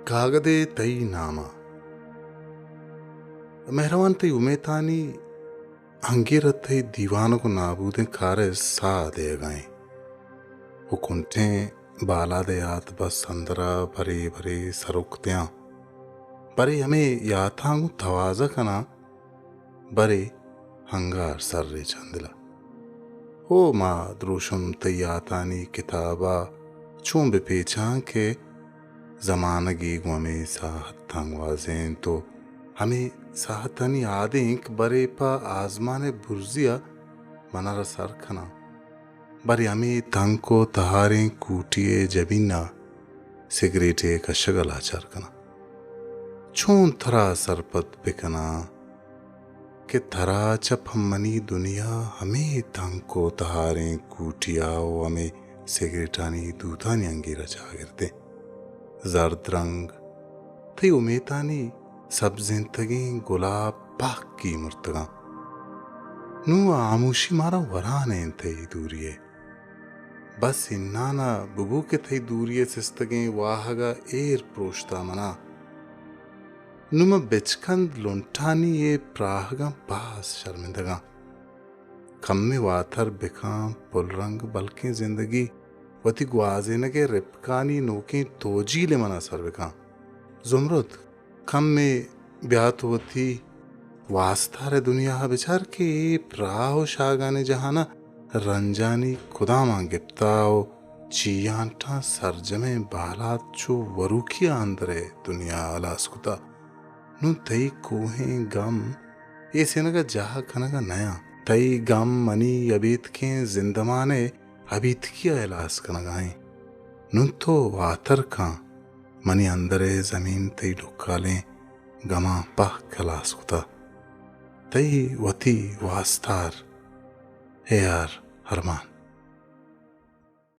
कागदे तई नामा मेहरवान तई उमेतानी अंगिरत तई दीवानों को नाबूदे खारे सा दे गए वो कुंठे बाला दे याद बस अंदरा भरे भरे सरुकत्यां बरे हमें याथांगु तवाजा कना बरे हंगार सर रे चंदला ओ माँ द्रोशम तई यातानी किताबा चूं बेपेचां के जमानगी गुमे साहतंग वाजें तो हमें साहतनी आदेंक बरे पा आजमाने बुर्जिया मनारा सरखना बरे हमें तंग को तहारें कूटिए जबीना सिगरेटे का शगला चरकना चूं थरा सरपत बिकना के थरा चप हम मनी दुनिया हमें तंग को तहारें कूटिया वो हमें सिगरेटानी दूतानी अंगीरा जागरते जर्द रंग थी उमेतानी सब जिंदगी गुलाब पाक की मुर्तगा नू आमूशी मारा वराने थे दूरिये बस इन्नाना बुबू के थे दूरिये सिस्तगे वाहगा एर प्रोश्ता मना नुमा बेचकंद लुंठानी ये प्राहगा बास शर्मिंदगा कम्मे वाथर बिखा पुलरंग बल्कि जिंदगी वती ग्वाजेन के रिपकानी नोके तोजीले मना सरविका जुमरुद कम में ब्यात वती वास्ता रे दुनिया बिचार के प्राहो शागाने जहाना रंजानी खुदा मांगिप्ताओ चियांटा सरजमे बालात चो वरुखिया अंदरे दुनिया अलास्कुता नु तई कोहें गम ये सेनगा जहा खनगा नया तई गम मनी अबीत के जिंदमाने अबीत किया इलास कनगाएं नुन तो वातर का मनी अंदरे जमीन तई ढुकालें गमा पह कलास कुता तई वती वास्तार हे यार हरमान